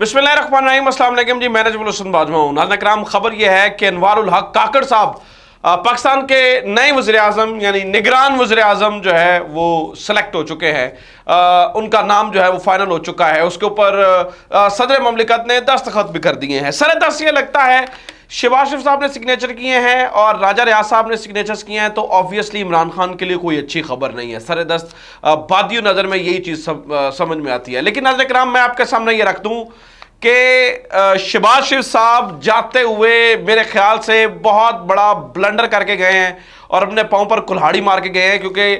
बिस्मिल्लाहिर्रहमानिर्रहीम, अस्सलाम वालेकुम जी। मैं नजमुल हसन बाजवा हूं। नाज़रीन किराम, खबर यह है कि अनवारुल हक काकड़ साहब पाकिस्तान के नए वज़ीर आज़म यानी निगरान वज़ीर आज़म जो है वो सेलेक्ट हो चुके हैं। उनका नाम जो है वो फाइनल हो चुका है। उसके ऊपर सदर ममलिकत ने दस्तखत भी कर दिए हैं। सर दस्त ये लगता है शहबाज शरीफ साहब ने सिग्नेचर किए हैं और राजा रियाज साहब ने सिग्नेचर्स किए हैं, तो ऑब्वियसली इमरान खान के लिए कोई अच्छी खबर नहीं है। सर दस्त बादियो नज़र में यही चीज़ समझ में आती है। लेकिन नाज़रीन किराम, मैं आपके सामने ये रख दूँ कि शहबाज शरीफ साहब जाते हुए मेरे ख्याल से बहुत बड़ा ब्लंडर करके गए हैं और अपने पाँव पर कुल्हाड़ी मार के गए हैं, क्योंकि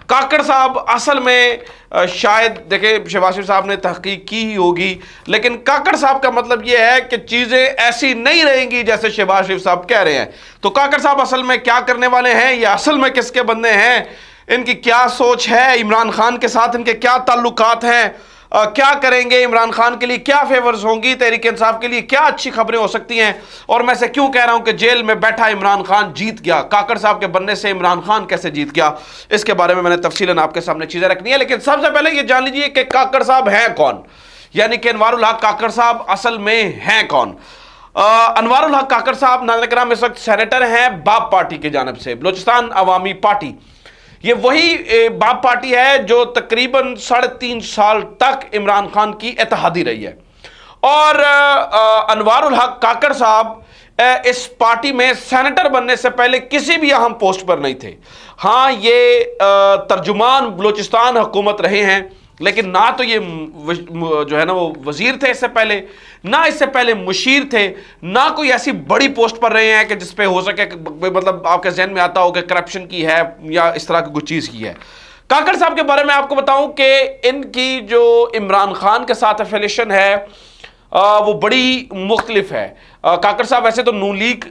काकड़ साहब असल में शायद देखे शहबाज शरीफ साहब ने तहकीक की ही होगी, लेकिन काकड़ साहब का मतलब यह है कि चीज़ें ऐसी नहीं रहेंगी जैसे शहबाज शरीफ साहब कह रहे हैं। तो काकड़ साहब असल में क्या करने वाले हैं, या असल में किसके बंदे हैं, इनकी क्या सोच है, इमरान खान के साथ इनके क्या ताल्लुकात हैं, क्या करेंगे, इमरान खान के लिए क्या फेवर्स होंगी, तहरीक इंसाफ के लिए क्या अच्छी खबरें हो सकती हैं, और मैं से क्यों कह रहा हूं कि जेल में बैठा इमरान खान जीत गया, काकड़ साहब के बनने से इमरान खान कैसे जीत गया, इसके बारे में मैंने तफसीलन आपके सामने चीजें रखनी है। लेकिन सबसे पहले ये जान लीजिए कि काकड़ साहब हैं कौन, यानी कि अनवारुल हक काकड़ साहब असल में हैं कौन। अनवारुल हक काकड़ साहब नाज़रीन किराम इस वक्त सेनेटर हैं बाप पार्टी की जानिब से, बलूचिस्तान अवामी पार्टी। ये वही बाप पार्टी है जो तकरीबन 3.5 साल तक इमरान खान की इत्तेहादी रही है। और अनवारुल हक काकड़ साहब इस पार्टी में सेनेटर बनने से पहले किसी भी अहम पोस्ट पर नहीं थे। हाँ, ये तर्जुमान बलूचिस्तान हुकूमत रहे हैं, लेकिन ना तो ये जो है ना वो वजीर थे इससे पहले, ना इससे पहले मुशीर थे, ना कोई ऐसी बड़ी पोस्ट पर रहे हैं कि जिस पे हो सके, मतलब आपके जहन में आता हो कि करप्शन की है या इस तरह की कुछ चीज़ की है। काकड़ साहब के बारे में आपको बताऊं कि इनकी जो इमरान खान के साथ एफिलिएशन है वो बड़ी मुख्तलिफ है। काकड़ साहब वैसे तो नून लीग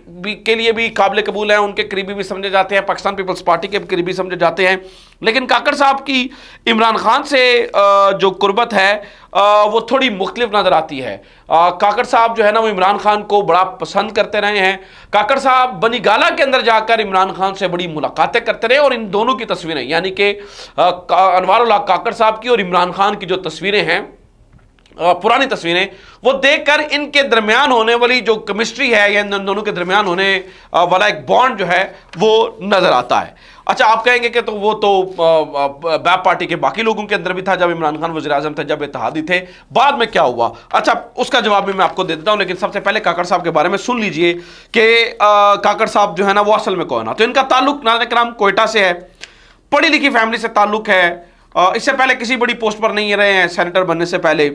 के लिए भी काबिल कबूल हैं, उनके करीबी भी समझे जाते हैं, पाकिस्तान पीपल्स पार्टी के करीबी समझे जाते हैं, लेकिन काकड़ साहब की इमरान खान से जो कुर्बत है वो थोड़ी मुख्तलिफ नज़र आती है। काकड़ साहब जो है ना वो इमरान खान को बड़ा पसंद करते रहे हैं। काकड़ साहब बनी गाला के अंदर जाकर इमरान खान से बड़ी मुलाकातें करते रहे, और इन दोनों की तस्वीरें यानी कि अनवारुल हक काकड़ साहब की और इमरान खान की जो तस्वीरें हैं, पुरानी तस्वीरें, वो देखकर इनके दरमियान होने वाली जो केमिस्ट्री है या इन दोनों के दरमियान होने वाला एक बॉन्ड जो है वो नजर आता है। अच्छा, आप कहेंगे कि तो वो तो बैप पार्टी के बाकी लोगों के अंदर भी था जब इमरान खान वज़ीर आज़म थे, जब इत्तेहादी थे, बाद में क्या हुआ? अच्छा, उसका जवाब भी मैं आपको दे देता हूं, लेकिन सबसे पहले काकड़ साहब के बारे में सुन लीजिए कि काकड़ साहब जो है ना वो असल में कौन है। तो इनका ताल्लुक नाज़रीन किराम कोयटा से है, पढ़ी लिखी फैमिली से ताल्लुक है, इससे पहले किसी बड़ी पोस्ट पर नहीं रहे हैं सेनेटर बनने से पहले,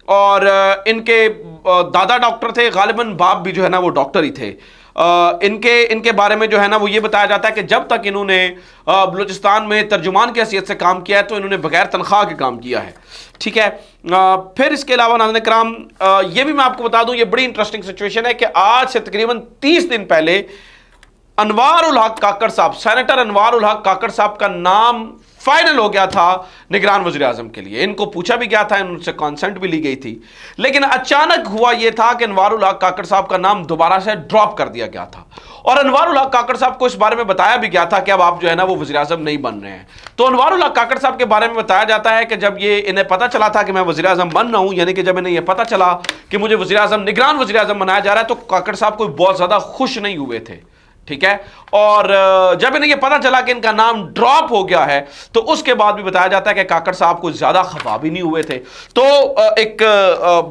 और इनके दादा डॉक्टर थे, गालिबन बाप भी जो है ना वो डॉक्टर ही थे। इनके बारे में जो है ना वो ये बताया जाता है कि जब तक इन्होंने बलूचिस्तान में तर्जुमान की हैसियत से काम किया है तो इन्होंने बगैर तनख्वाह के काम किया है। ठीक है। फिर इसके अलावा नाज़रीन किराम ये भी मैं आपको बता दूं, ये बड़ी इंटरेस्टिंग सिचुएशन है कि आज से तकरीबन 30 दिन पहले अनवारुल हक काकड़ साहब, सेनेटर अनवारुल हक काकड़ साहब का नाम फाइनल हो गया था निगरान वज़ीर आज़म के लिए। इनको पूछा भी गया था, इनसे कॉन्सेंट भी ली गई थी, लेकिन अचानक हुआ यह था कि अनवारुल हक काकड़ साहब का नाम दोबारा से ड्रॉप कर दिया गया था, और अनवारुल हक काकड़ साहब को इस बारे में बताया भी गया था कि अब आप जो है ना वो वज़ीर आज़म नहीं बन रहे हैं। तो अनवारुल हक काकड़ साहब के बारे में बताया जाता है कि जब ये इन्हें पता चला था कि मैं वज़ीर आज़म बन रहा हूं, यानी कि जब इन्हें यह पता चला कि मुझे वज़ीर आज़म, निगरान वज़ीर आज़म बनाया जा रहा है, तो काकड़ साहब कोई बहुत ज्यादा खुश नहीं हुए थे। ठीक है। और जब इन्हें यह पता चला कि इनका नाम ड्रॉप हो गया है, तो उसके बाद भी बताया जाता है कि काकड़ साहब को ज्यादा खफा भी नहीं हुए थे। तो एक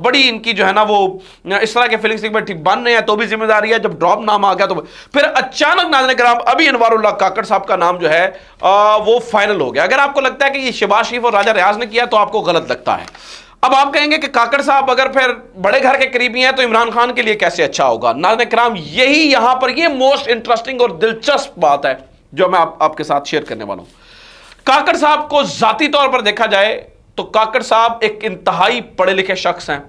बड़ी इनकी जो है ना वो इस तरह के फीलिंग्स ठीक बन रहे हैं तो भी जिम्मेदारी है, जब ड्रॉप नाम आ गया तो फिर अचानक नाज़रीन किराम अभी अनवारुल हक काकड़ साहब का नाम जो है वो फाइनल हो गया। अगर आपको लगता है कि ये शहबाज शरीफ और राजा रियाज ने किया तो आपको गलत लगता है। अब आप कहेंगे कि काकड़ साहब अगर फिर बड़े घर के करीबी हैं तो इमरान खान के लिए कैसे अच्छा होगा? नाज़रीन किराम यही यहां पर ये मोस्ट इंटरेस्टिंग और दिलचस्प बात है जो मैं आपके साथ शेयर करने वाला हूं। काकड़ साहब को जाती तौर पर देखा जाए तो काकड़ साहब एक इंतहाई पढ़े लिखे शख्स हैं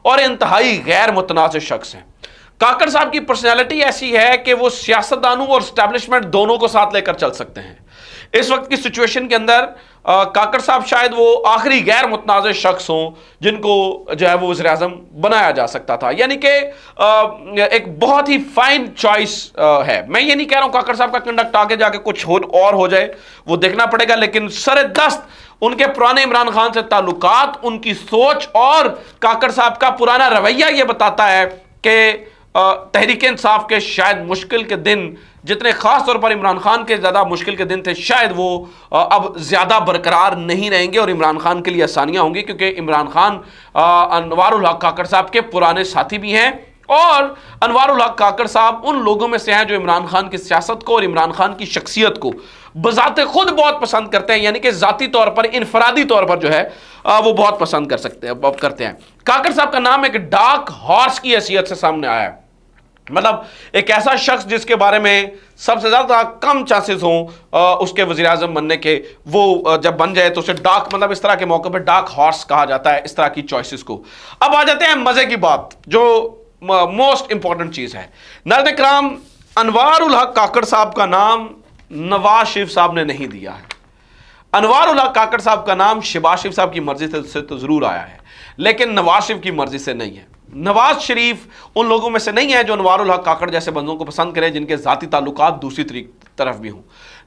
और इंतहाई गैर मुतनाज़िर शख्स हैं। काकड़ साहब की पर्सनैलिटी ऐसी है कि वो सियासतदानों और एस्टैब्लिशमेंट दोनों को साथ लेकर चल सकते हैं। इस वक्त की सिचुएशन के अंदर काकड़ साहब शायद वो आखिरी गैर मुतनाज़ शख्स हों जिनको जो है वो वज़ीर आज़म बनाया जा सकता था। यानी कि एक बहुत ही फाइन चॉइस है। मैं ये नहीं कह रहा हूं काकड़ साहब का कंडक्ट आगे जाके कुछ और हो जाए, वो देखना पड़ेगा, लेकिन सरे-दस्त उनके पुराने इमरान खान से ताल्लुकात, उनकी सोच और काकड़ साहब का पुराना रवैया ये बताता है कि तहरीक इंसाफ के शायद मुश्किल के दिन, जितने खास तौर पर इमरान खान के ज़्यादा मुश्किल के दिन थे, शायद वो अब ज़्यादा बरकरार नहीं रहेंगे और इमरान खान के लिए आसानियाँ होंगी, क्योंकि इमरान खान अनवारुल हक काकड़ साहब के पुराने साथी भी हैं और अनवारुल हक काकड़ साहब उन लोगों में से हैं जो इमरान खान की सियासत को और इमरान खान की शख्सियत को बजाते खुद बहुत पसंद करते हैं। यानी कि ज़ाती तौर पर, इनफरादी तौर पर जो है वो बहुत पसंद करते हैं। काकड़ साहब का नाम एक डार्क हॉर्स की हैसियत से सामने आया है, मतलब एक ऐसा शख्स जिसके बारे में सबसे ज्यादा कम चांसेस हों उसके वज़ीर आज़म बनने के, वो जब बन जाए तो उसे डार्क, मतलब इस तरह के मौके पर डार्क हॉर्स कहा जाता है इस तरह की चॉइसेस को। अब आ जाते हैं मजे की बात, जो मोस्ट इंपॉर्टेंट चीज है। नाज़रीन इकराम, अनवारुल हक काकड़ साहब का नाम नवाज शरीफ साहब ने नहीं दिया है। अनवारुल हक काकड़ साहब का नाम शहबाज शरीफ साहब की मर्जी से तो जरूर आया है, लेकिन नवाज शरीफ की मर्जी से नहीं है। नवाज शरीफ उन लोगों में से नहीं है जो अनवारुल हक काकड़ जैसे बंदों को पसंद करें जिनके ज़ाती ताल्लुकात दूसरी तरफ भी हों।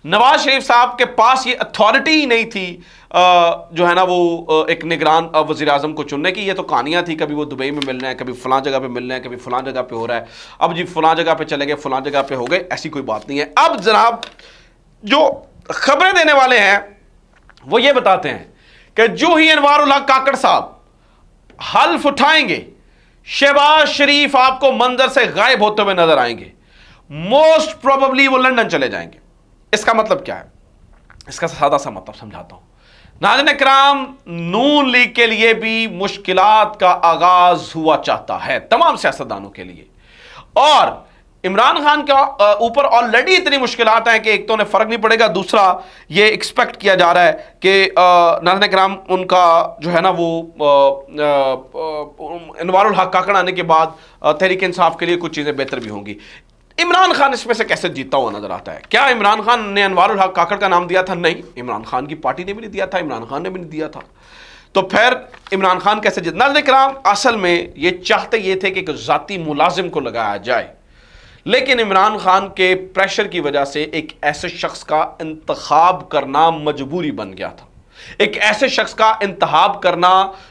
नवाज शरीफ साहब के पास ये अथॉरिटी ही नहीं थी जो है ना वो एक निगरान वज़ीर आज़म को चुनने की। ये तो कहानियाँ थी, कभी वो दुबई में मिल रहे हैं, कभी फलां जगह पे मिल रहे हैं, कभी फलां जगह पे हो रहा है, अब जी फलां जगह पे चले गए, फलां जगह पे हो गए, ऐसी कोई बात नहीं है। अब जनाब जो खबरें देने वाले हैं वो ये बताते हैं कि जो ही अनवारुल हक काकड़ साहब हल्फ उठाएंगे, शहबाज शरीफ आपको मंजर से गायब होते हुए नजर आएंगे। मोस्ट प्रोबेबली वो लंदन चले जाएंगे। इसका मतलब क्या है? इसका सादा सा मतलब समझाता हूं। नाज़रीन इकराम, नून लीग के लिए भी मुश्किलात का आगाज हुआ चाहता है, तमाम सियासतदानों के लिए, और इमरान खान का ऊपर ऑलरेडी इतनी मुश्किलात हैं कि एक तो उन्हें फर्क नहीं पड़ेगा, दूसरा ये एक्सपेक्ट किया जा रहा है कि नाज़रीन इकराम उनका जो है ना वो अनवारुल हक काकड़ आने के बाद तहरीक इंसाफ के लिए कुछ चीज़ें बेहतर भी होंगी। इमरान खान इसमें से कैसे जीता हुआ नजर आता है? क्या इमरान खान ने अनवारुल हक काकड़ का नाम दिया था? नहीं, इमरान खान की पार्टी ने भी नहीं दिया था, इमरान खान ने भी नहीं दिया था। तो फिर इमरान खान कैसे जीत? नाज़रीन इकराम, असल में ये चाहते ये थे कि एक ज़ाती मुलाजिम को लगाया जाए, लेकिन इमरान खान के प्रेशर की वजह से एक ऐसे शख्स का इंतखाब करना मजबूरी बन गया था। एक ऐसे शख्स का इंतखाब करना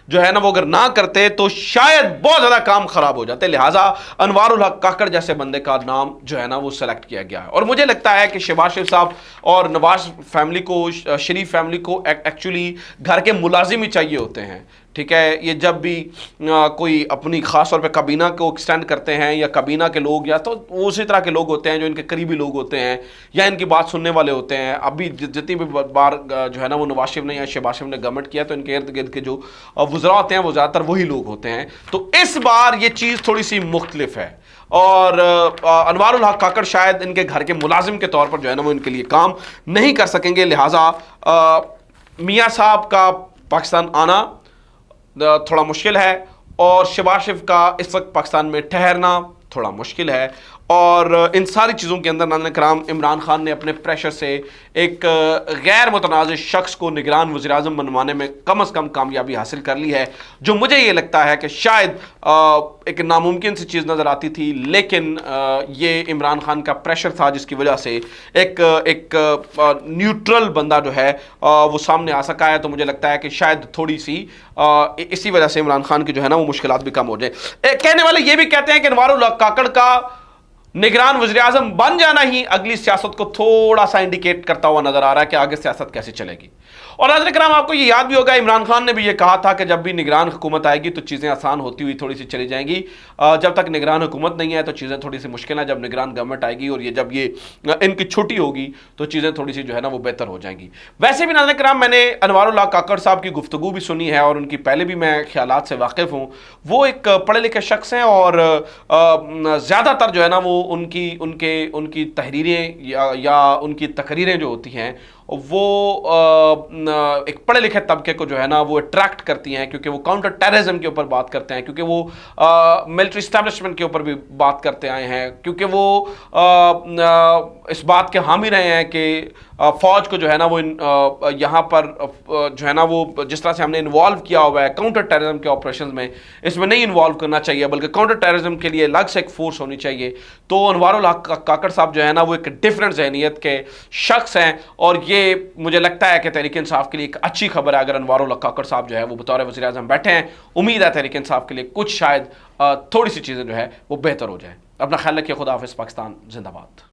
जो है ना वो अगर ना करते तो शायद बहुत ज्यादा काम खराब हो जाते, लिहाजा अनवारुल हक काकड़ जैसे बंदे का नाम जो है ना वो सेलेक्ट किया गया है। और मुझे लगता है कि शहबाज शरीफ साहब और नवाज फैमिली को, शरीफ फैमिली को एक्चुअली घर के मुलाजिम ही चाहिए होते हैं। ठीक है, ये जब भी कोई अपनी खास तौर पे काबीना को एक्सटेंड करते हैं या काबीना के लोग या तो उसी तरह के लोग होते हैं जो इनके करीबी लोग होते हैं या इनकी बात सुनने वाले होते हैं। अभी जितनी भी बार जो है ना वो नवाज शरीफ ने या शहबाज शरीफ ने गवर्नमेंट किया तो इनके इर्द गिर्द के जो वज़रा होते हैं वो ज़्यादातर वही लोग होते हैं। तो इस बार ये चीज़ थोड़ी सी मुख्तलिफ है और अनवारुल हक काकड़ शायद इनके घर के मुलाजिम के तौर पर जो है ना वो इनके लिए काम नहीं कर सकेंगे, लिहाजा मियाँ साहब का पाकिस्तान आना थोड़ा मुश्किल है और शहबाज शरीफ का इस वक्त पाकिस्तान में ठहरना थोड़ा मुश्किल है। और इन सारी चीज़ों के अंदर नाज़रीन इकराम इमरान खान ने अपने प्रेशर से एक गैर मुतनाज़ शख्स को निगरान वज़ीर आज़म बनवाने में कम से कम कामयाबी हासिल कर ली है, जो मुझे ये लगता है कि शायद एक नामुमकिन सी चीज़ नज़र आती थी, लेकिन ये इमरान खान का प्रेशर था जिसकी वजह से एक न्यूट्रल बंदा जो है वो सामने आ सका है। तो मुझे लगता है कि शायद थोड़ी सी इसी वजह से इमरान खान की जो है ना वो मुश्किलात भी कम हो जाए। कहने वाले ये भी कहते हैं कि अनवारुल हक काकड़ का निगरान वज़ीर आज़म बन जाना ही अगली सियासत को थोड़ा सा इंडिकेट करता हुआ नजर आ रहा है कि आगे सियासत कैसे चलेगी। और नाज़रीन इकराम, आपको ये याद भी होगा इमरान खान ने भी ये कहा था कि जब भी निगरान हुकूमत आएगी तो चीज़ें आसान होती हुई थोड़ी सी चली जाएंगी, जब तक निगरान हुकूमत नहीं है तो चीज़ें थोड़ी सी मुश्किल है, जब निगरान गवर्नमेंट आएगी और जब ये इनकी छुट्टी होगी तो चीज़ें थोड़ी सी जो है ना वो बेहतर हो जाएंगी। वैसे भी नाज़रीन इकराम, मैंने अनवारुल हक काकड़ साहब की गुफ्तगू भी सुनी है और उनकी पहले भी मैं ख्यालात से वाकिफ़ हूँ। वो एक पढ़े लिखे शख्स हैं और ज़्यादातर जो है ना वो उनकी तहरीरें या उनकी तकरीरें जो होती हैं वो एक पढ़े लिखे तबके को जो है ना वो अट्रैक्ट करती हैं, क्योंकि वो काउंटर टेररिज्म के ऊपर बात करते हैं, क्योंकि वो मिलिट्री इस्टेब्लिशमेंट के ऊपर भी बात करते आए हैं, क्योंकि वो इस बात के हामी रहे हैं कि फ़ौज को जो है ना वो यहाँ पर जो है ना वो जिस तरह से हमने इन्वॉल्व किया हुआ है काउंटर टेररिज्म के ऑपरेशन में, इसमें नहीं इन्वॉल्व करना चाहिए, बल्कि काउंटर टेररिज्म के लिए अलग से एक फोर्स होनी चाहिए। तो अनवारुल हक काकड़ साहब जो है ना वो एक डिफरेंट जहनीत के शख्स हैं, और ये मुझे लगता है कि तहरीक इंसाफ के लिए एक अच्छी खबर है अगर अनवारुल हक काकड़ साहब जो है वो बतौर वज़ीर आज़म बैठे हैं। उम्मीद है तहरीक इंसाफ के लिए कुछ शायद थोड़ी सी चीज़ें जो है वो बेहतर हो जाए। अपना ख्याल रखिए। खुदा हाफिज़। पाकिस्तान जिंदाबाद।